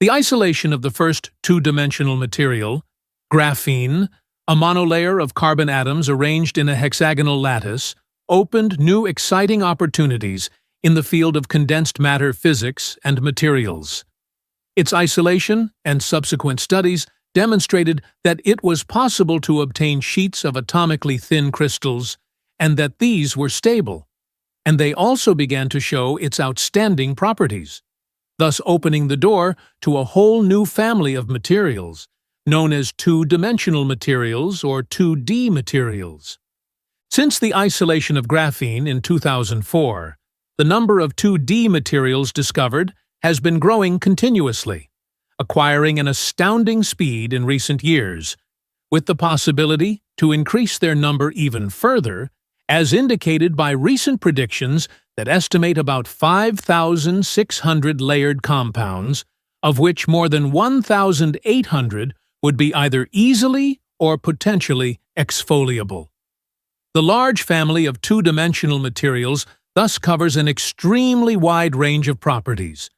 The isolation of the first two-dimensional material, graphene, a monolayer of carbon atoms arranged in a hexagonal lattice, opened new exciting opportunities in the field of condensed matter physics and materials. Its isolation and subsequent studies demonstrated that it was possible to obtain sheets of atomically thin crystals and that these were stable, and they also began to show its outstanding properties, thus opening the door to a whole new family of materials, known as two-dimensional materials or 2D materials. Since the isolation of graphene in 2004, the number of 2D materials discovered has been growing continuously, acquiring an astounding speed in recent years, with the possibility to increase their number even further, as indicated by recent predictions that estimate about 5,600 layered compounds, of which more than 1,800 would be either easily or potentially exfoliable. The large family of two-dimensional materials thus covers an extremely wide range of properties,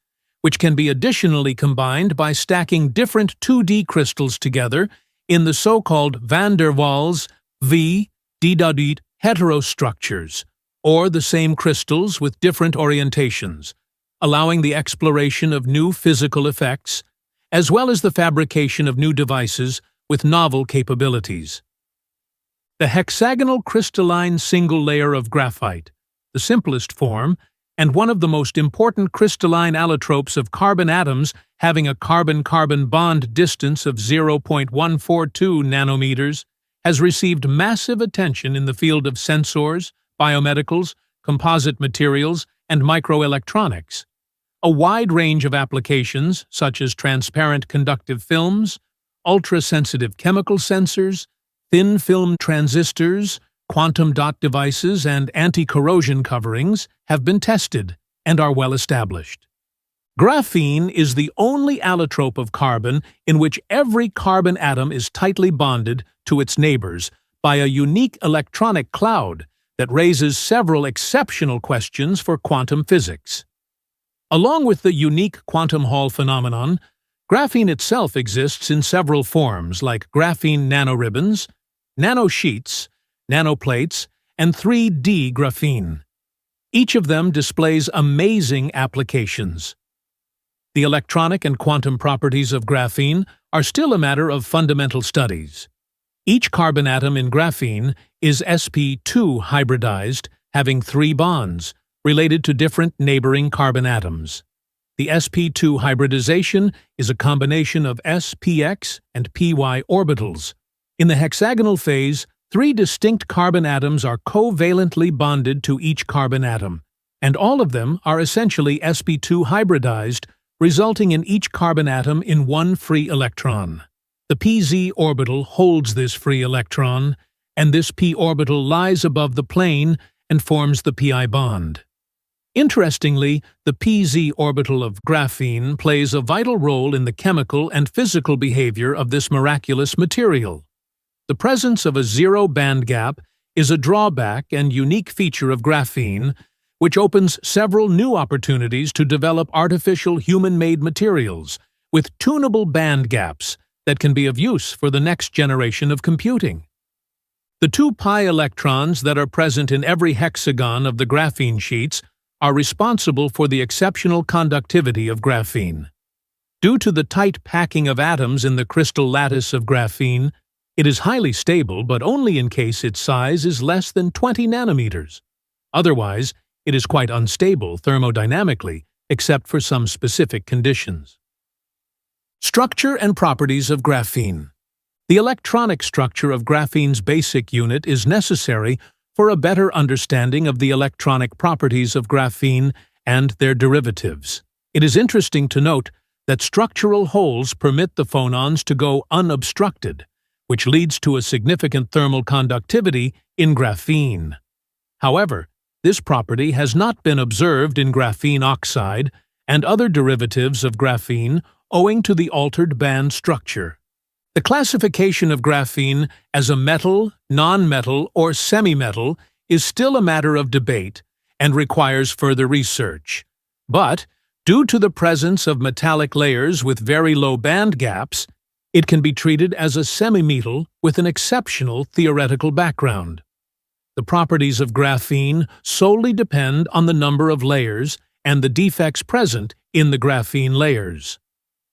which can be additionally combined by stacking different 2D crystals together in the so-called van der Waals v.d. heterostructures, or the same crystals with different orientations, allowing the exploration of new physical effects, as well as the fabrication of new devices with novel capabilities. The hexagonal crystalline single layer of graphite, the simplest form, and one of the most important crystalline allotropes of carbon atoms having a carbon-carbon bond distance of 0.142 nanometers, has received massive attention in the field of sensors, biomedicals, composite materials, and microelectronics. A wide range of applications, such as transparent conductive films, ultra-sensitive chemical sensors, thin-film transistors, quantum dot devices, and anti-corrosion coverings, have been tested and are well established. Graphene is the only allotrope of carbon in which every carbon atom is tightly bonded to its neighbors by a unique electronic cloud that raises several exceptional questions for quantum physics. Along with the unique quantum Hall phenomenon, graphene itself exists in several forms like graphene nanoribbons, nanosheets, nanoplates, and 3D graphene. Each of them displays amazing applications. The electronic and quantum properties of graphene are still a matter of fundamental studies. Each carbon atom in graphene is sp2 hybridized, having 3 bonds, related to different neighboring carbon atoms. The sp2 hybridization is a combination of spx and py orbitals. In the hexagonal phase, 3 distinct carbon atoms are covalently bonded to each carbon atom, and all of them are essentially sp2 hybridized, resulting in each carbon atom in 1 free electron. The pz orbital holds this free electron, and this p orbital lies above the plane and forms the pi bond. Interestingly, the pz orbital of graphene plays a vital role in the chemical and physical behavior of this miraculous material. The presence of a zero band gap is a drawback and unique feature of graphene, which opens several new opportunities to develop artificial human-made materials with tunable band gaps that can be of use for the next generation of computing. The 2 pi electrons that are present in every hexagon of the graphene sheets are responsible for the exceptional conductivity of graphene. Due to the tight packing of atoms in the crystal lattice of graphene, it is highly stable, but only in case its size is less than 20 nanometers. Otherwise, it is quite unstable thermodynamically, except for some specific conditions. Structure and properties of graphene. The electronic structure of graphene's basic unit is necessary for a better understanding of the electronic properties of graphene and their derivatives. It is interesting to note that structural holes permit the phonons to go unobstructed, which leads to a significant thermal conductivity in graphene. However, this property has not been observed in graphene oxide and other derivatives of graphene owing to the altered band structure. The classification of graphene as a metal, non-metal, or semi-metal is still a matter of debate and requires further research. But, Due to the presence of metallic layers with very low band gaps, it can be treated as a semi-metal with an exceptional theoretical background. The properties of graphene solely depend on the number of layers and the defects present in the graphene layers.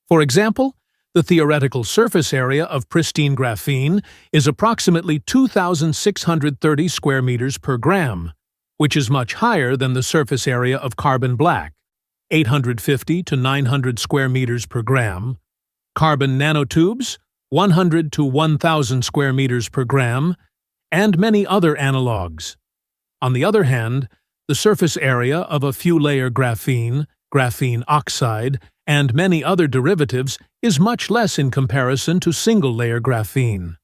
For example, the theoretical surface area of pristine graphene is approximately 2,630 square meters per gram, which is much higher than the surface area of carbon black, 850 to 900 square meters per gram, carbon nanotubes, 100 to 1,000 square meters per gram, and many other analogues. On the other hand, the surface area of a few-layer graphene, graphene oxide, and many other derivatives is much less in comparison to single-layer graphene.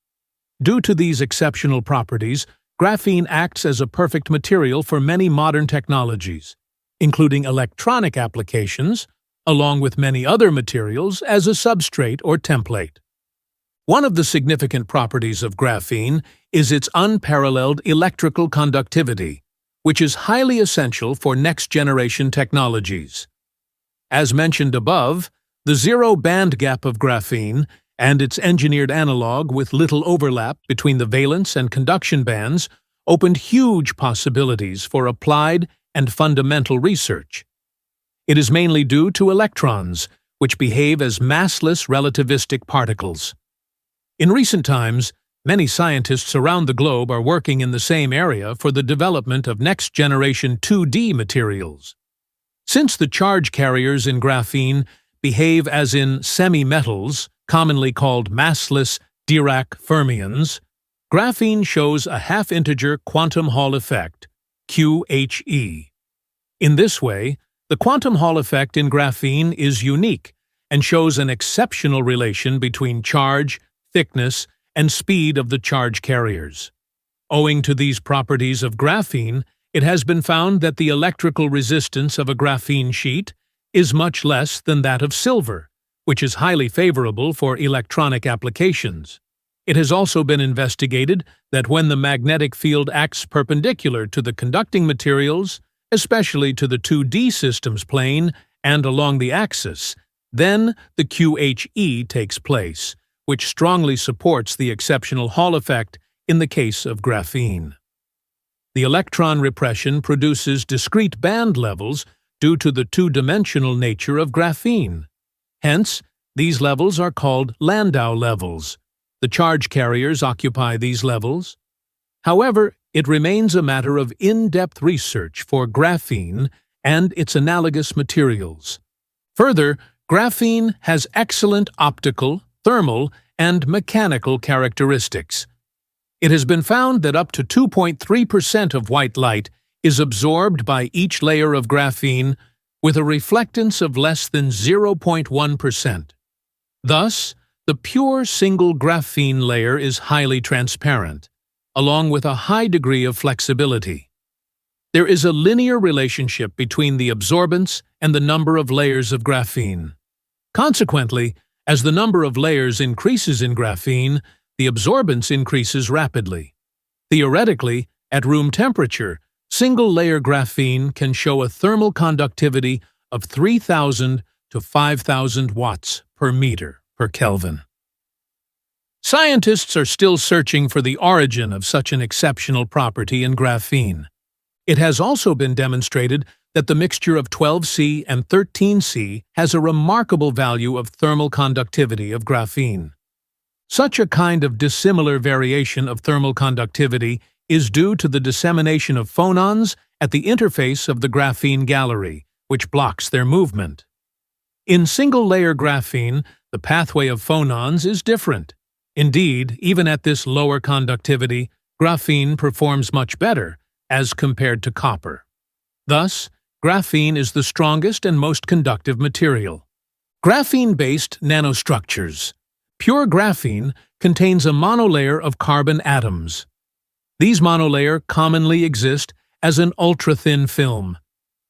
Due to these exceptional properties, graphene acts as a perfect material for many modern technologies, including electronic applications, along with many other materials as a substrate or template. One of the significant properties of graphene is its unparalleled electrical conductivity, which is highly essential for next-generation technologies. As mentioned above, the zero band gap of graphene and its engineered analog with little overlap between the valence and conduction bands opened huge possibilities for applied and fundamental research. It is mainly due to electrons, which behave as massless relativistic particles. In recent times, many scientists around the globe are working in the same area for the development of next-generation 2D materials. Since the charge carriers in graphene behave as in semi-metals, commonly called massless Dirac fermions, graphene shows a half-integer quantum Hall effect, QHE. In this way, the quantum Hall effect in graphene is unique and shows an exceptional relation between charge, thickness, and speed of the charge carriers. Owing to these properties of graphene, it has been found that the electrical resistance of a graphene sheet is much less than that of silver, which is highly favorable for electronic applications. It has also been investigated that when the magnetic field acts perpendicular to the conducting materials, especially to the 2D systems plane and along the axis, then the QHE takes place, which strongly supports the exceptional Hall effect in the case of graphene. The electron repression produces discrete band levels due to the two-dimensional nature of graphene. Hence, these levels are called Landau levels. The charge carriers occupy these levels. However, it remains a matter of in-depth research for graphene and its analogous materials. Further, graphene has excellent optical, thermal, and mechanical characteristics. It has been found that up to 2.3% of white light is absorbed by each layer of graphene with a reflectance of less than 0.1%. Thus, the pure single graphene layer is highly transparent, along with a high degree of flexibility. There is a linear relationship between the absorbance and the number of layers of graphene. Consequently, as the number of layers increases in graphene, the absorbance increases rapidly. Theoretically, at room temperature, single-layer graphene can show a thermal conductivity of 3,000 to 5,000 watts per meter per Kelvin. Scientists are still searching for the origin of such an exceptional property in graphene. It has also been demonstrated that the mixture of 12C and 13C has a remarkable value of thermal conductivity of graphene. Such a kind of dissimilar variation of thermal conductivity is due to the dissemination of phonons at the interface of the graphene gallery, which blocks their movement. In single-layer graphene, the pathway of phonons is different. Indeed, even at this lower conductivity, graphene performs much better as compared to copper. Thus, graphene is the strongest and most conductive material. Graphene-based nanostructures. Pure graphene contains a monolayer of carbon atoms. These monolayer commonly exist as an ultra-thin film,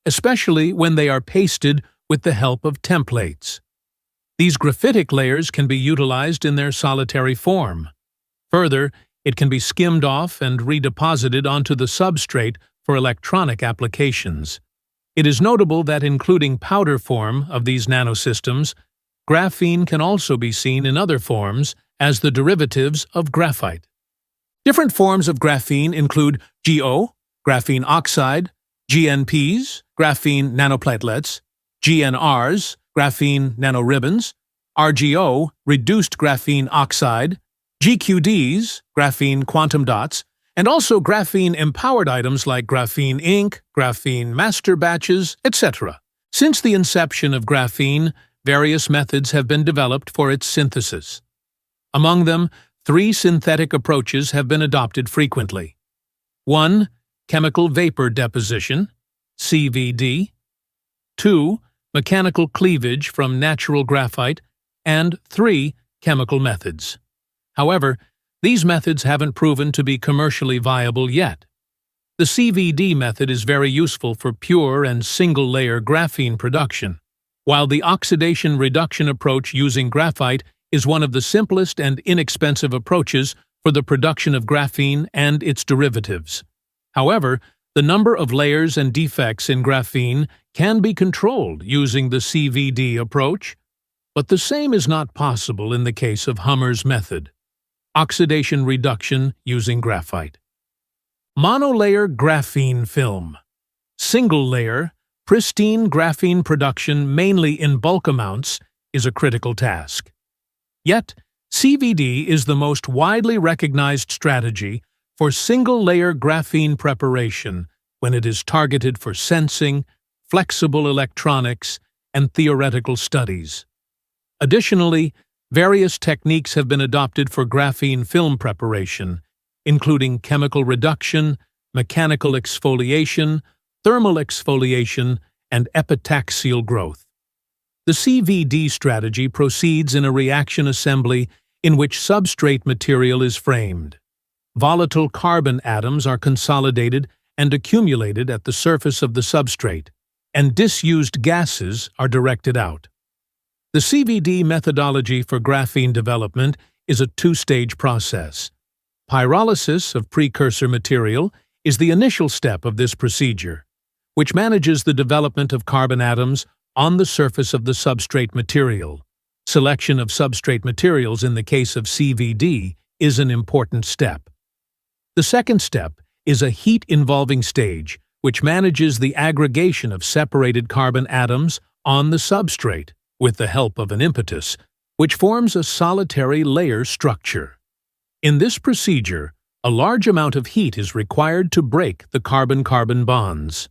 especially when they are pasted with the help of templates. These graphitic layers can be utilized in their solitary form. Further, it can be skimmed off and redeposited onto the substrate for electronic applications. It is notable that including powder form of these nanosystems, graphene can also be seen in other forms as the derivatives of graphite. Different forms of graphene include GO, graphene oxide, GNPs, graphene nanoplatelets, GNRs, graphene nanoribbons, RGO, reduced graphene oxide, GQDs, graphene quantum dots, and also graphene-empowered items like graphene ink, graphene masterbatches, etc. Since the inception of graphene, various methods have been developed for its synthesis. Among them, 3 synthetic approaches have been adopted frequently. 1. Chemical vapor deposition, CVD. 2. Mechanical cleavage from natural graphite. And 3. Chemical methods. However, these methods haven't proven to be commercially viable yet. The CVD method is very useful for pure and single-layer graphene production, while the oxidation reduction approach using graphite is one of the simplest and inexpensive approaches for the production of graphene and its derivatives. However, the number of layers and defects in graphene can be controlled using the CVD approach, but the same is not possible in the case of Hummer's method, oxidation reduction using graphite. Monolayer graphene film. Single-layer, pristine graphene production mainly in bulk amounts is a critical task. Yet, CVD is the most widely recognized strategy for single-layer graphene preparation when it is targeted for sensing, flexible electronics, and theoretical studies. Additionally, various techniques have been adopted for graphene film preparation, including chemical reduction, mechanical exfoliation, thermal exfoliation, and epitaxial growth. The CVD strategy proceeds in a reaction assembly in which substrate material is framed. Volatile carbon atoms are consolidated and accumulated at the surface of the substrate, and disused gases are directed out. The CVD methodology for graphene development is a 2-stage process. Pyrolysis of precursor material is the initial step of this procedure, which manages the development of carbon atoms on the surface of the substrate material. Selection of substrate materials in the case of CVD is an important step. The second step is a heat-involving stage, which manages the aggregation of separated carbon atoms on the substrate with the help of an impetus, which forms a solitary layer structure. In this procedure, a large amount of heat is required to break the carbon-carbon bonds.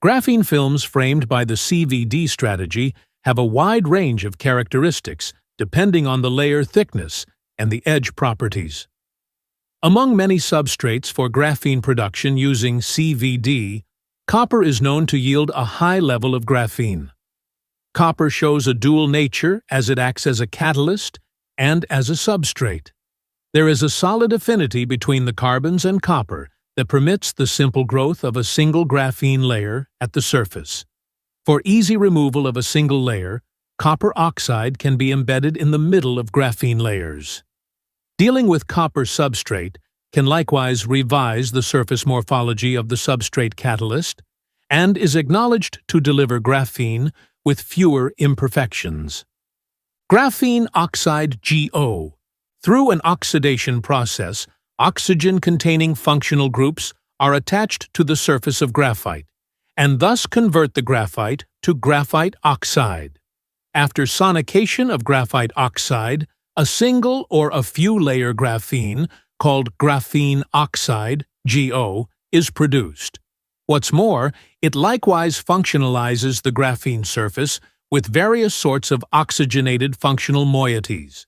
Graphene films framed by the CVD strategy have a wide range of characteristics depending on the layer thickness and the edge properties. Among many substrates for graphene production using CVD, copper is known to yield a high level of graphene. Copper shows a dual nature as it acts as a catalyst and as a substrate. There is a solid affinity between the carbons and copper that permits the simple growth of a single graphene layer at the surface. For easy removal of a single layer, copper oxide can be embedded in the middle of graphene layers. Dealing with copper substrate can likewise revise the surface morphology of the substrate catalyst and is acknowledged to deliver graphene with fewer imperfections. Graphene oxide GO. Through an oxidation process, oxygen-containing functional groups are attached to the surface of graphite, and thus convert the graphite to graphite oxide. After sonication of graphite oxide, a single or a few-layer graphene, called graphene oxide, GO, is produced. What's more, it likewise functionalizes the graphene surface with various sorts of oxygenated functional moieties.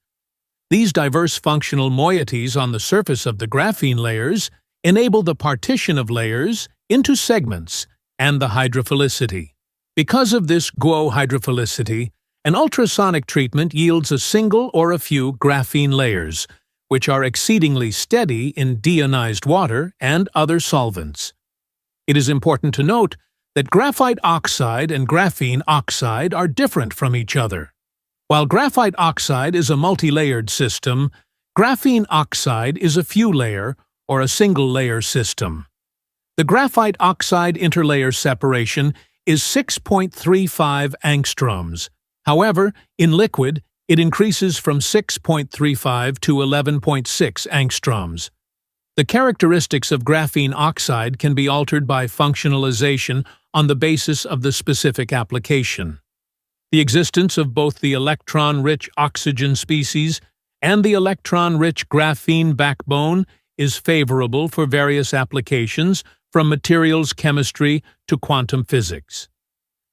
These diverse functional moieties on the surface of the graphene layers enable the partition of layers into segments and the hydrophilicity. Because of this GO hydrophilicity, an ultrasonic treatment yields a single or a few graphene layers, which are exceedingly steady in deionized water and other solvents. It is important to note that graphite oxide and graphene oxide are different from each other. While graphite oxide is a multi-layered system, graphene oxide is a few-layer or a single-layer system. The graphite oxide interlayer separation is 6.35 angstroms. However, in liquid, it increases from 6.35 to 11.6 angstroms. The characteristics of graphene oxide can be altered by functionalization on the basis of the specific application. The existence of both the electron-rich oxygen species and the electron-rich graphene backbone is favorable for various applications, from materials chemistry to quantum physics.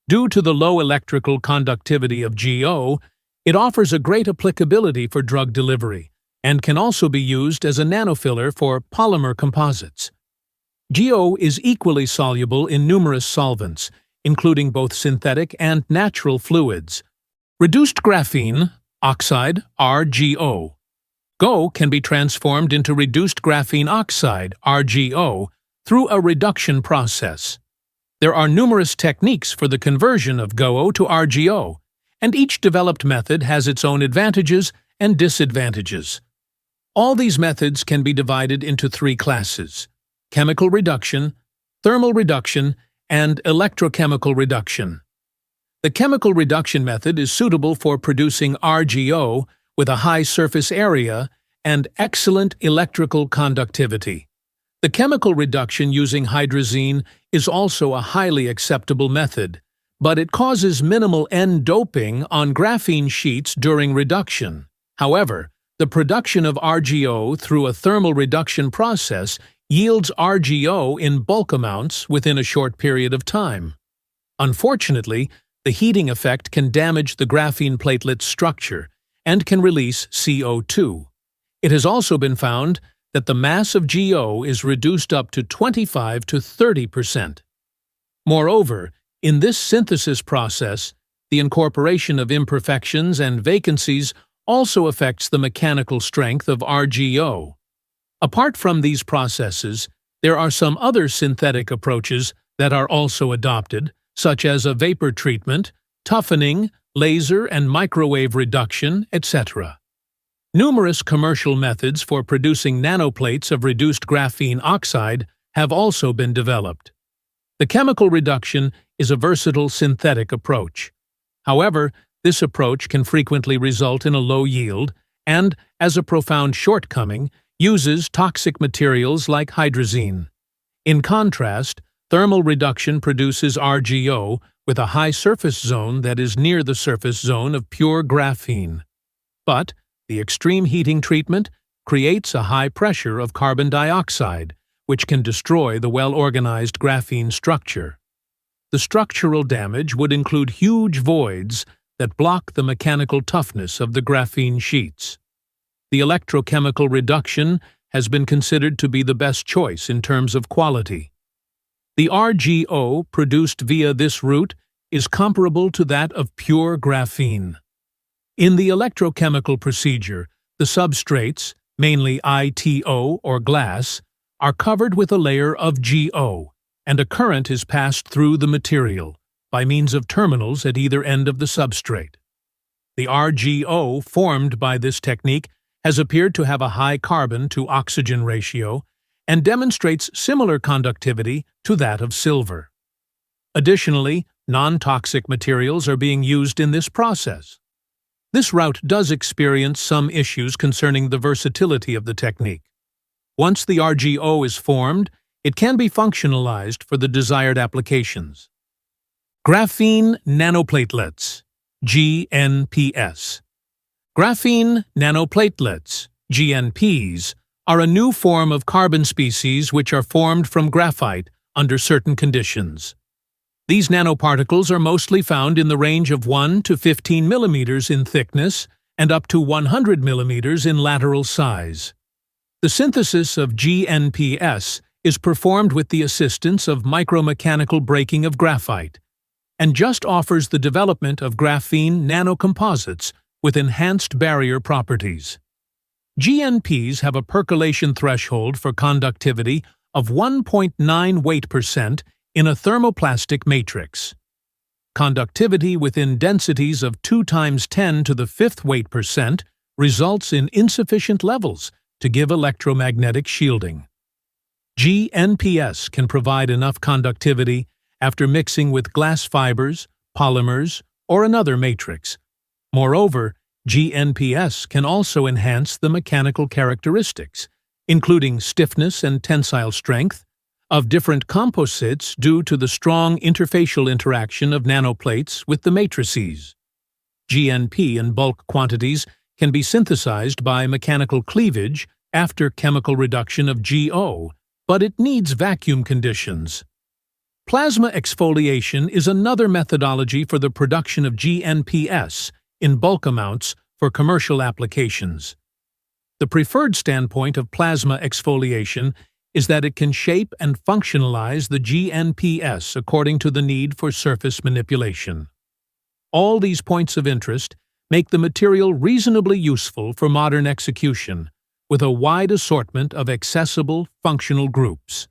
Due to the low electrical conductivity of GO, it offers a great applicability for drug delivery and can also be used as a nanofiller for polymer composites. GO is equally soluble in numerous solvents, including both synthetic and natural fluids. Reduced graphene oxide, RGO. GO can be transformed into reduced graphene oxide, RGO, through a reduction process. There are numerous techniques for the conversion of GO to RGO, and each developed method has its own advantages and disadvantages. All these methods can be divided into three classes: chemical reduction, thermal reduction, and electrochemical reduction. The chemical reduction method is suitable for producing RGO with a high surface area and excellent electrical conductivity. The chemical reduction using hydrazine is also a highly acceptable method, but it causes minimal N-doping on graphene sheets during reduction. However, the production of RGO through a thermal reduction process yields RGO in bulk amounts within a short period of time. Unfortunately, the heating effect can damage the graphene platelet structure and can release CO2. It has also been found that the mass of GO is reduced up to 25 to 30%. Moreover, in this synthesis process, the incorporation of imperfections and vacancies also affects the mechanical strength of RGO. Apart from these processes, there are some other synthetic approaches that are also adopted, such as a vapor treatment, toughening, laser and microwave reduction, etc. Numerous commercial methods for producing nanoplates of reduced graphene oxide have also been developed. The chemical reduction is a versatile synthetic approach. However, this approach can frequently result in a low yield and, as a profound shortcoming, uses toxic materials like hydrazine. In contrast, thermal reduction produces RGO with a high surface zone that is near the surface zone of pure graphene. But the extreme heating treatment creates a high pressure of carbon dioxide, which can destroy the well-organized graphene structure. The structural damage would include huge voids that block the mechanical toughness of the graphene sheets. The electrochemical reduction has been considered to be the best choice in terms of quality. The RGO produced via this route is comparable to that of pure graphene. In the electrochemical procedure, the substrates, mainly ITO or glass, are covered with a layer of GO, and a current is passed through the material by means of terminals at either end of the substrate. The RGO formed by this technique has appeared to have a high carbon-to-oxygen ratio and demonstrates similar conductivity to that of silver. Additionally, non-toxic materials are being used in this process. This route does experience some issues concerning the versatility of the technique. Once the RGO is formed, it can be functionalized for the desired applications. Graphene nanoplatelets, GNPs. Graphene nanoplatelets, GNPs, are a new form of carbon species which are formed from graphite under certain conditions. These nanoparticles are mostly found in the range of 1 to 15 millimeters in thickness and up to 100 millimeters in lateral size. The synthesis of GNPs is performed with the assistance of micromechanical breaking of graphite, and just offers the development of graphene nanocomposites with enhanced barrier properties. GNPs have a percolation threshold for conductivity of 1.9 weight% in a thermoplastic matrix. Conductivity within densities of 2 × 10 to the 5th weight% results in insufficient levels to give electromagnetic shielding. GNPs can provide enough conductivity after mixing with glass fibers, polymers, or another matrix. Moreover, GNPs can also enhance the mechanical characteristics, including stiffness and tensile strength, of different composites due to the strong interfacial interaction of nanoplates with the matrices. GNP in bulk quantities can be synthesized by mechanical cleavage after chemical reduction of GO, but it needs vacuum conditions. Plasma exfoliation is another methodology for the production of GNPs in bulk amounts for commercial applications. The preferred standpoint of plasma exfoliation is that it can shape and functionalize the GNPs according to the need for surface manipulation. All these points of interest make the material reasonably useful for modern execution, with a wide assortment of accessible functional groups.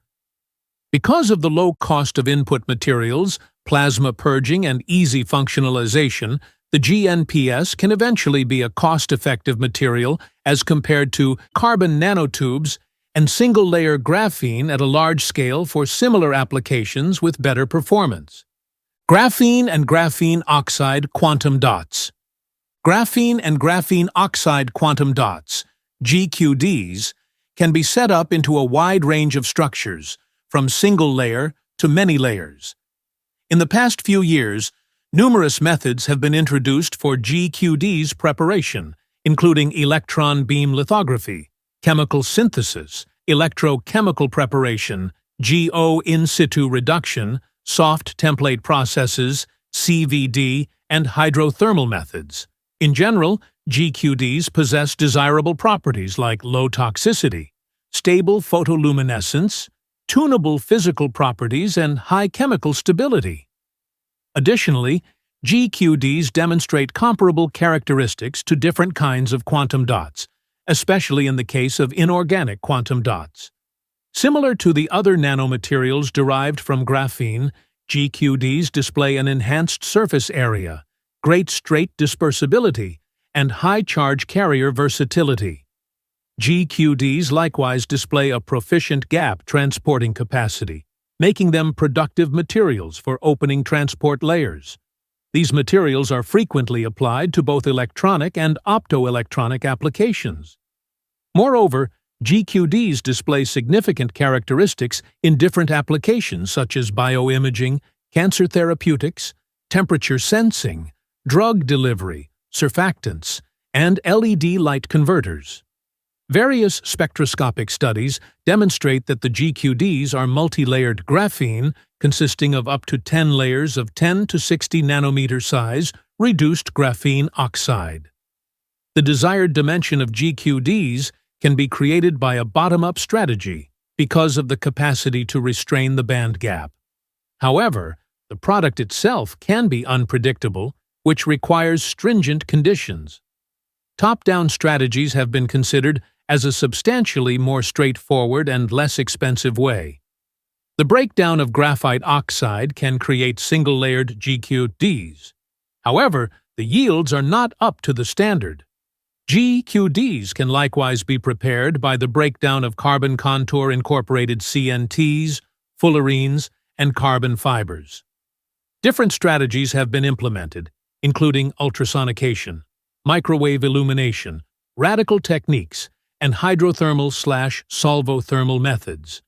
Because of the low cost of input materials, plasma purging, and easy functionalization, the GNPs can eventually be a cost-effective material as compared to carbon nanotubes and single-layer graphene at a large scale for similar applications with better performance. Graphene and graphene oxide quantum dots. Graphene and graphene oxide quantum dots, GQDs, can be set up into a wide range of structures, from single-layer to many layers. In the past few years, numerous methods have been introduced for GQDs preparation, including electron beam lithography, chemical synthesis, electrochemical preparation, GO in situ reduction, soft template processes, CVD, and hydrothermal methods. In general, GQDs possess desirable properties like low toxicity, stable photoluminescence, tunable physical properties, and high chemical stability. Additionally, GQDs demonstrate comparable characteristics to different kinds of quantum dots, especially in the case of inorganic quantum dots. Similar to the other nanomaterials derived from graphene, GQDs display an enhanced surface area, great straight dispersibility, and high charge carrier versatility. GQDs likewise display a proficient gap transporting capacity, making them productive materials for opening transport layers. These materials are frequently applied to both electronic and optoelectronic applications. Moreover, GQDs display significant characteristics in different applications such as bioimaging, cancer therapeutics, temperature sensing, drug delivery, surfactants, and LED light converters. Various spectroscopic studies demonstrate that the GQDs are multi-layered graphene consisting of up to 10 layers of 10 to 60 nanometer size reduced graphene oxide. The desired dimension of GQDs can be created by a bottom-up strategy because of the capacity to restrain the band gap. However, the product itself can be unpredictable, which requires stringent conditions. Top-down strategies have been considered as a substantially more straightforward and less expensive way. The breakdown of graphite oxide can create single-layered GQDs. However, the yields are not up to the standard. GQDs can likewise be prepared by the breakdown of carbon contour-incorporated CNTs, fullerenes, and carbon fibers. Different strategies have been implemented, including ultrasonication, microwave illumination, radical techniques, and hydrothermal/solvothermal methods.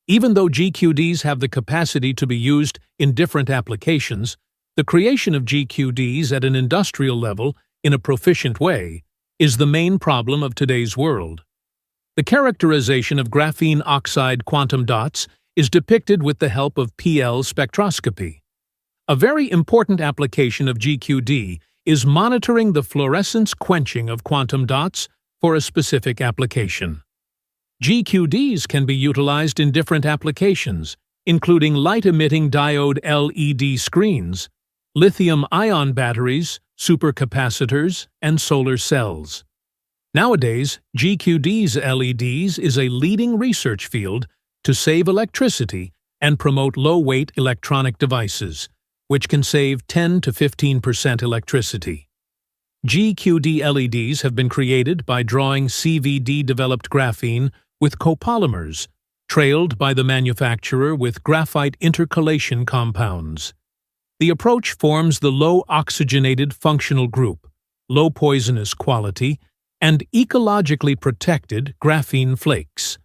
Even though GQDs have the capacity to be used in different applications, the creation of GQDs at an industrial level in a proficient way is the main problem of today's world. The characterization of graphene oxide quantum dots is depicted with the help of PL spectroscopy. A very important application of GQD is monitoring the fluorescence quenching of quantum dots for a specific application. GQDs can be utilized in different applications, including light-emitting diode LED screens, lithium-ion batteries, supercapacitors, and solar cells. Nowadays, GQDs LEDs is a leading research field to save electricity and promote low-weight electronic devices, which can save 10 to 15% electricity. GQD LEDs have been created by drawing CVD-developed graphene with copolymers, trailed by the manufacturer with graphite intercalation compounds. The approach forms the low oxygenated functional group, low poisonous quality, and ecologically protected graphene flakes.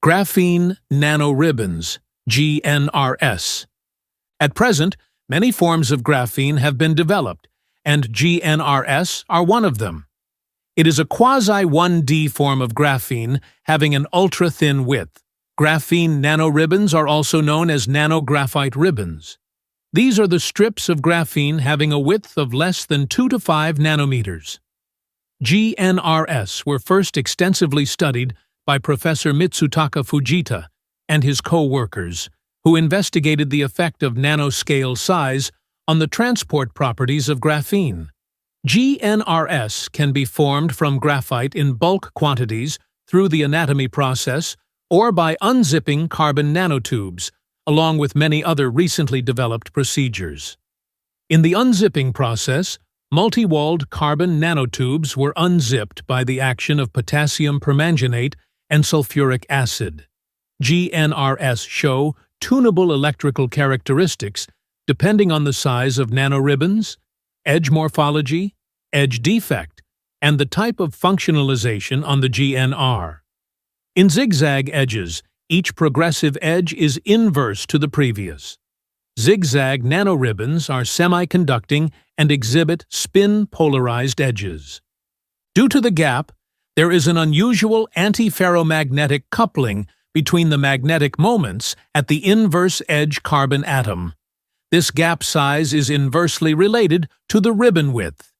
Graphene Nanoribbons, GNRs. At present, many forms of graphene have been developed, and GNRs are one of them. It is a quasi-1D form of graphene having an ultra-thin width. Graphene nanoribbons are also known as nanographite ribbons. These are the strips of graphene having a width of less than 2 to 5 nanometers. GNRs were first extensively studied by Professor Mitsutaka Fujita and his co-workers, who investigated the effect of nanoscale size on the transport properties of graphene. GNRs can be formed from graphite in bulk quantities through the anatomy process or by unzipping carbon nanotubes, along with many other recently developed procedures. In the unzipping process, multi-walled carbon nanotubes were unzipped by the action of potassium permanganate and sulfuric acid. GNRs show tunable electrical characteristics depending on the size of nanoribbons, edge morphology, edge defect, and the type of functionalization on the GNR. In zigzag edges, each progressive edge is inverse to the previous. Zigzag nanoribbons are semiconducting and exhibit spin-polarized edges. Due to the gap, there is an unusual antiferromagnetic coupling between the magnetic moments at the inverse edge carbon atom. This gap size is inversely related to the ribbon width.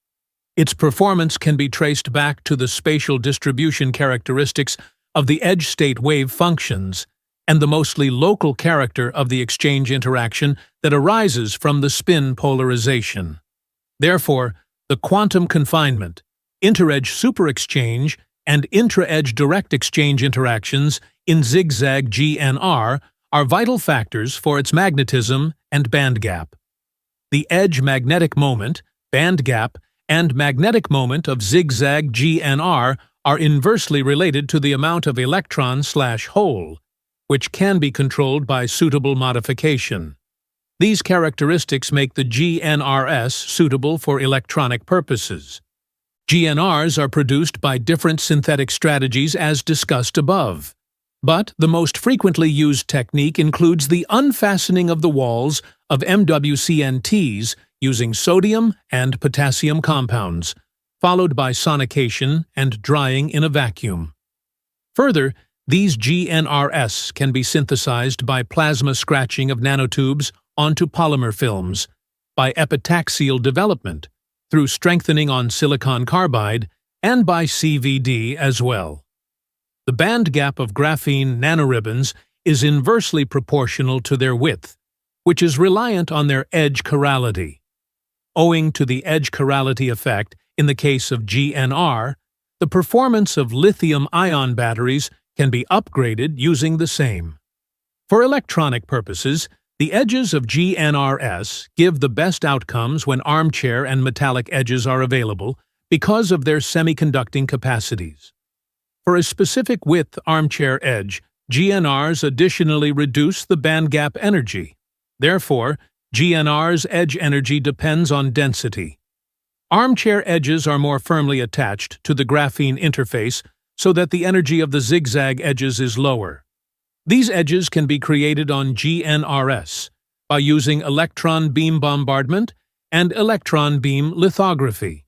Its performance can be traced back to the spatial distribution characteristics of the edge state wave functions and the mostly local character of the exchange interaction that arises from the spin polarization. Therefore, the quantum confinement, inter-edge superexchange, and intra-edge direct exchange interactions in zigzag GNR are vital factors for its magnetism and bandgap. The edge magnetic moment, bandgap, and magnetic moment of zigzag GNR are inversely related to the amount of electron/hole, which can be controlled by suitable modification. These characteristics make the GNRs suitable for electronic purposes. GNRs are produced by different synthetic strategies as discussed above. But the most frequently used technique includes the unfastening of the walls of MWCNTs using sodium and potassium compounds, followed by sonication and drying in a vacuum. Further, these GNRs can be synthesized by plasma scratching of nanotubes onto polymer films, by epitaxial development, through strengthening on silicon carbide, and by CVD as well. The band gap of graphene nanoribbons is inversely proportional to their width, which is reliant on their edge chirality. Owing to the edge chirality effect in the case of GNR, the performance of lithium-ion batteries can be upgraded using the same. For electronic purposes, the edges of GNRs give the best outcomes when armchair and metallic edges are available because of their semiconducting capacities. For a specific width armchair edge, GNRs additionally reduce the bandgap energy. Therefore, GNR's edge energy depends on density. Armchair edges are more firmly attached to the graphene interface so that the energy of the zigzag edges is lower. These edges can be created on GNRs by using electron beam bombardment and electron beam lithography.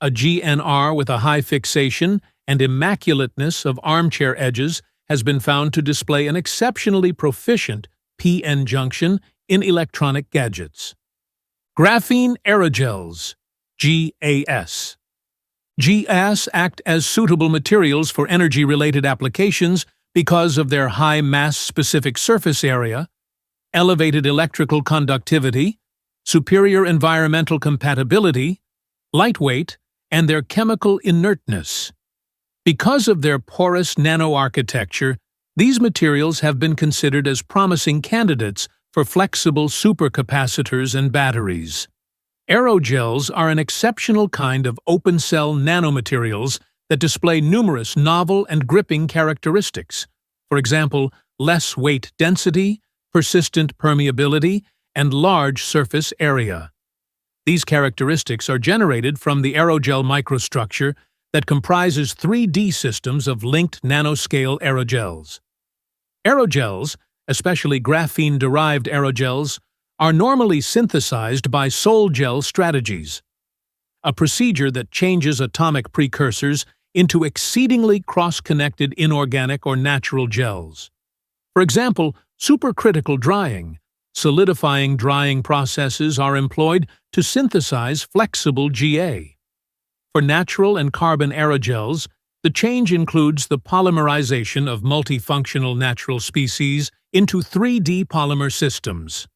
A GNR with a high fixation and immaculateness of armchair edges has been found to display an exceptionally proficient p-n junction in electronic gadgets. Graphene Aerogels, GAS. GAS act as suitable materials for energy-related applications because of their high mass-specific surface area, elevated electrical conductivity, superior environmental compatibility, lightweight, and their chemical inertness. Because of their porous nanoarchitecture, these materials have been considered as promising candidates for flexible supercapacitors and batteries. Aerogels are an exceptional kind of open-cell nanomaterials that display numerous novel and gripping characteristics. For example, less weight density, persistent permeability, and large surface area. These characteristics are generated from the aerogel microstructure that comprises 3D systems of linked nanoscale aerogels. Aerogels, especially graphene-derived aerogels, are normally synthesized by sol-gel strategies, a procedure that changes atomic precursors into exceedingly cross-connected inorganic or natural gels. For example, supercritical drying, solidifying drying processes are employed to synthesize flexible GA. For natural and carbon aerogels, the change includes the polymerization of multifunctional natural species into 3D polymer systems.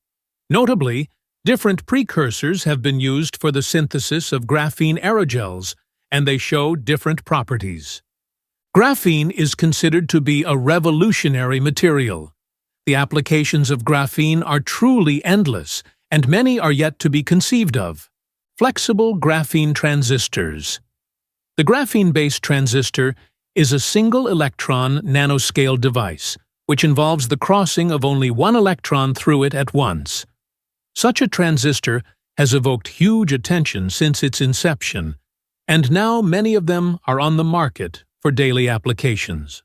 Notably, different precursors have been used for the synthesis of graphene aerogels, and they show different properties. Graphene is considered to be a revolutionary material. The applications of graphene are truly endless, and many are yet to be conceived of. Flexible graphene transistors. The graphene-based transistor is a single-electron nanoscale device, which involves the crossing of only one electron through it at once. Such a transistor has evoked huge attention since its inception, and now many of them are on the market for daily applications.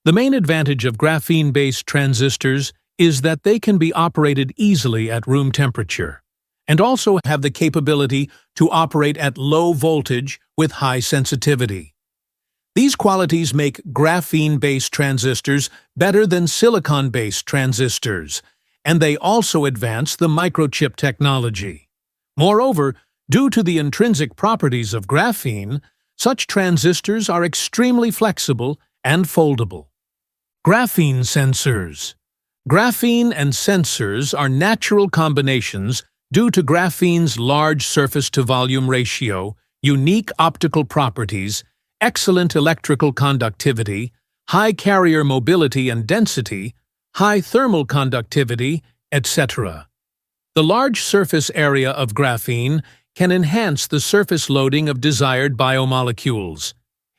The main advantage of graphene-based transistors is that they can be operated easily at room temperature, and also have the capability to operate at low voltage with high sensitivity. These qualities make graphene-based transistors better than silicon-based transistors, and they also advance the microchip technology. Moreover, due to the intrinsic properties of graphene, such transistors are extremely flexible and foldable. Graphene sensors. Graphene and sensors are natural combinations due to graphene's large surface-to-volume ratio, unique optical properties, excellent electrical conductivity, high carrier mobility and density, high thermal conductivity, etc. The large surface area of graphene can enhance the surface loading of desired biomolecules.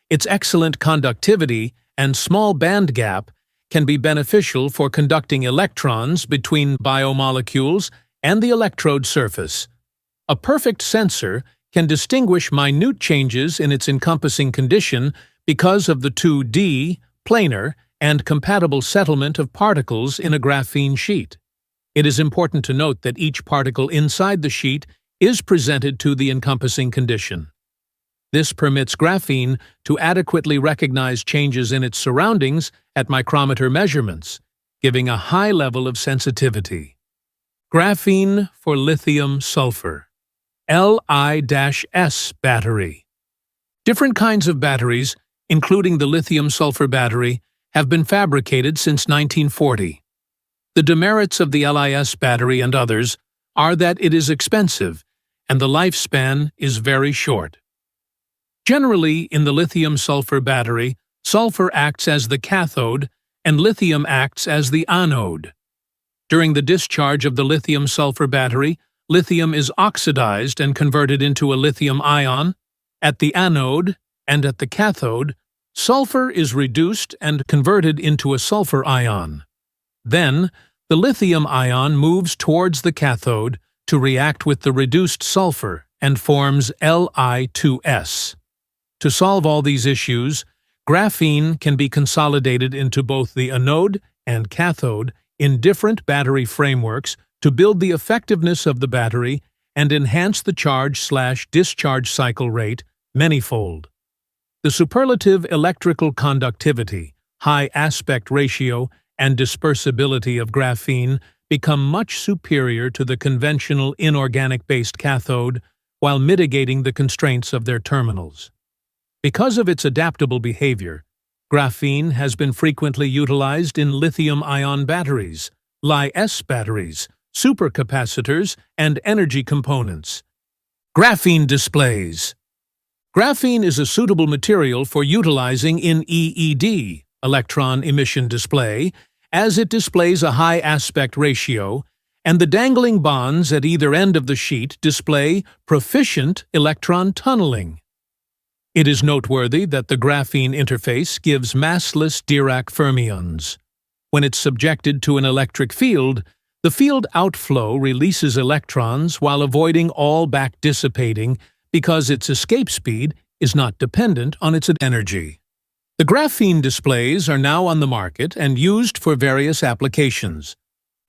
Its excellent conductivity and small band gap can be beneficial for conducting electrons between biomolecules and the electrode surface. A perfect sensor can distinguish minute changes in its encompassing condition because of the 2D, planar, and compatible settlement of particles in a graphene sheet. It is important to note that each particle inside the sheet is presented to the encompassing condition. This permits graphene to adequately recognize changes in its surroundings at micrometer measurements, giving a high level of sensitivity. Graphene for lithium-sulfur. Li-S battery. Different kinds of batteries, including the lithium-sulfur battery, have been fabricated since 1940. The demerits of the LiS battery and others are that it is expensive and the lifespan is very short. Generally, in the lithium-sulfur battery, sulfur acts as the cathode and lithium acts as the anode. During the discharge of the lithium-sulfur battery, lithium is oxidized and converted into a lithium ion. At the anode and at the cathode, sulfur is reduced and converted into a sulfur ion. Then, the lithium ion moves towards the cathode to react with the reduced sulfur and forms Li2S. To solve all these issues, graphene can be consolidated into both the anode and cathode in different battery frameworks to build the effectiveness of the battery and enhance the charge/discharge cycle rate manyfold. The superlative electrical conductivity, high aspect ratio, and dispersibility of graphene become much superior to the conventional inorganic-based cathode while mitigating the constraints of their terminals. Because of its adaptable behavior, graphene has been frequently utilized in lithium-ion batteries, Li-S batteries, supercapacitors, and energy components. Graphene displays. Graphene is a suitable material for utilizing in EED, electron emission display, as it displays a high aspect ratio, and the dangling bonds at either end of the sheet display proficient electron tunneling. It is noteworthy that the graphene interface gives massless Dirac fermions. When it's subjected to an electric field, the field outflow releases electrons while avoiding all back dissipating because its escape speed is not dependent on its energy. The graphene displays are now on the market and used for various applications.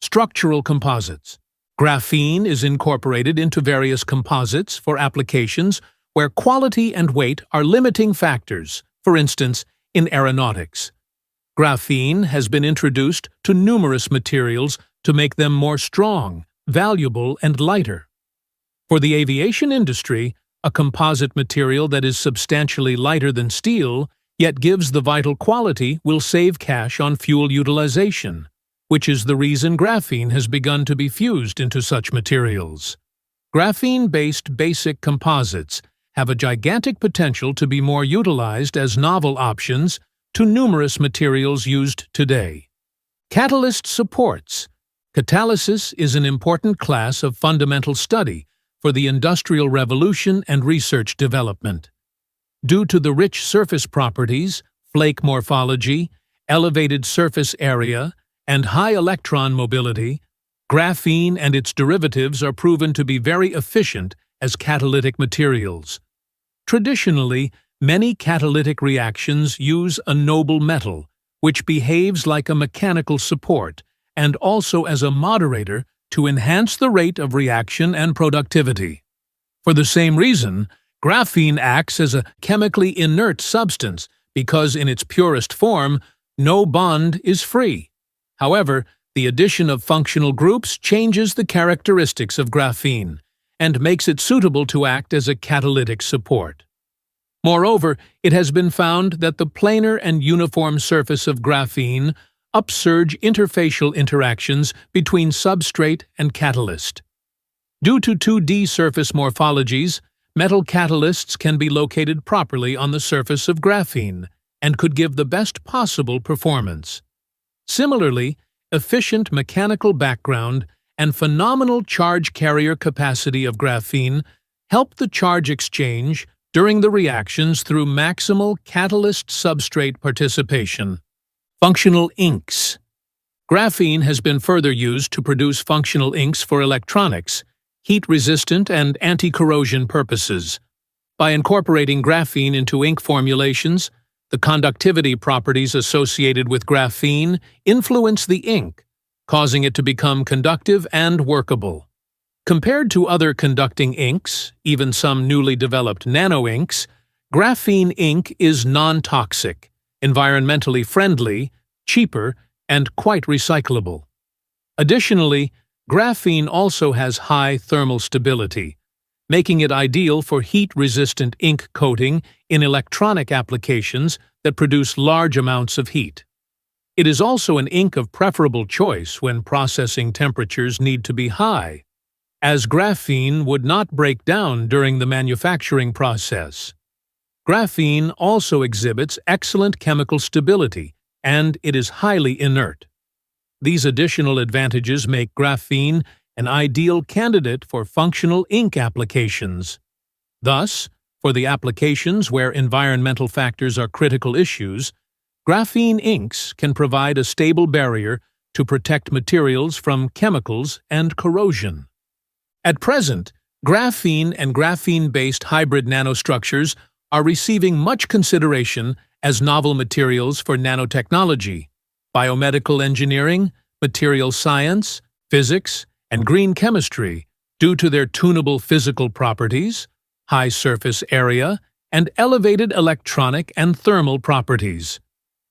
Structural composites. Graphene is incorporated into various composites for applications where quality and weight are limiting factors, for instance, in aeronautics. Graphene has been introduced to numerous materials to make them more strong, valuable, and lighter. For the aviation industry, a composite material that is substantially lighter than steel yet gives the vital quality will save cash on fuel utilization, which is the reason graphene has begun to be fused into such materials. Graphene-based basic composites have a gigantic potential to be more utilized as novel options to numerous materials used today. Catalyst supports. Catalysis is an important class of fundamental study for the Industrial Revolution and research development. Due to the rich surface properties, flake morphology, elevated surface area, and high electron mobility, graphene and its derivatives are proven to be very efficient as catalytic materials. Traditionally, many catalytic reactions use a noble metal, which behaves like a mechanical support and also as a moderator to enhance the rate of reaction and productivity. For the same reason, graphene acts as a chemically inert substance because in its purest form, no bond is free. However, the addition of functional groups changes the characteristics of graphene and makes it suitable to act as a catalytic support. Moreover, it has been found that the planar and uniform surface of graphene upsurge interfacial interactions between substrate and catalyst. Due to 2D surface morphologies, metal catalysts can be located properly on the surface of graphene and could give the best possible performance. Similarly, efficient mechanical background and phenomenal charge carrier capacity of graphene help the charge exchange during the reactions through maximal catalyst-substrate participation. Functional inks. Graphene has been further used to produce functional inks for electronics, heat-resistant and anti-corrosion purposes. By incorporating graphene into ink formulations, the conductivity properties associated with graphene influence the ink, causing it to become conductive and workable. Compared to other conducting inks, even some newly developed nano-inks, graphene ink is non-toxic, environmentally friendly, cheaper, and quite recyclable. Additionally, graphene also has high thermal stability, making it ideal for heat-resistant ink coating in electronic applications that produce large amounts of heat. It is also an ink of preferable choice when processing temperatures need to be high, as graphene would not break down during the manufacturing process. Graphene also exhibits excellent chemical stability, and it is highly inert. These additional advantages make graphene an ideal candidate for functional ink applications. Thus, for the applications where environmental factors are critical issues, graphene inks can provide a stable barrier to protect materials from chemicals and corrosion. At present, graphene and graphene-based hybrid nanostructures are receiving much consideration as novel materials for nanotechnology, biomedical engineering, material science, physics, and green chemistry due to their tunable physical properties, high surface area, and elevated electronic and thermal properties.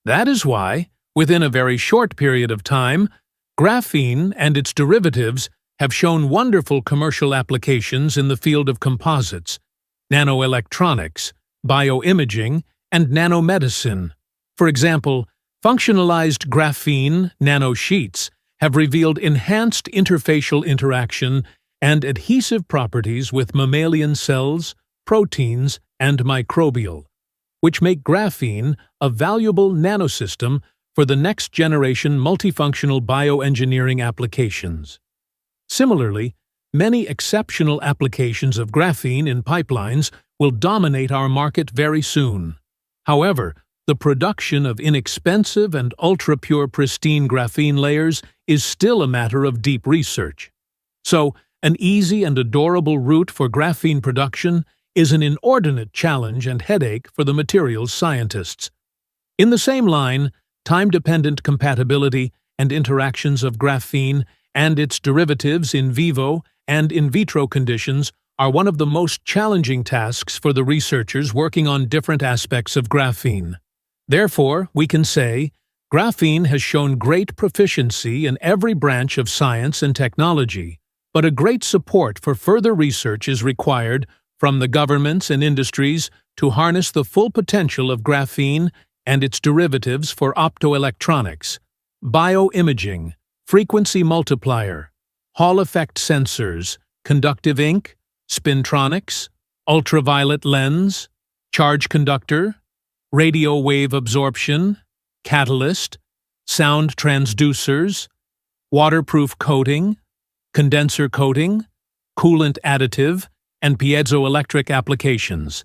That is why, within a very short period of time, graphene and its derivatives have shown wonderful commercial applications in the field of composites, nanoelectronics, bioimaging, and nanomedicine. For example, functionalized graphene nanosheets have revealed enhanced interfacial interaction and adhesive properties with mammalian cells, proteins, and microbial, which make graphene a valuable nanosystem for the next-generation multifunctional bioengineering applications. Similarly, many exceptional applications of graphene in pipelines will dominate our market very soon. However, the production of inexpensive and ultra-pure pristine graphene layers is still a matter of deep research. So, an easy and adorable route for graphene production is an inordinate challenge and headache for the materials scientists. In the same line, time-dependent compatibility and interactions of graphene and its derivatives in vivo and in vitro conditions are one of the most challenging tasks for the researchers working on different aspects of graphene. Therefore, we can say, graphene has shown great proficiency in every branch of science and technology, but a great support for further research is required from the governments and industries to harness the full potential of graphene and its derivatives for optoelectronics, bioimaging, frequency multiplier, Hall effect sensors, conductive ink, spintronics, ultraviolet lens, charge conductor, radio wave absorption, catalyst, sound transducers, waterproof coating, condenser coating, coolant additive, and piezoelectric applications.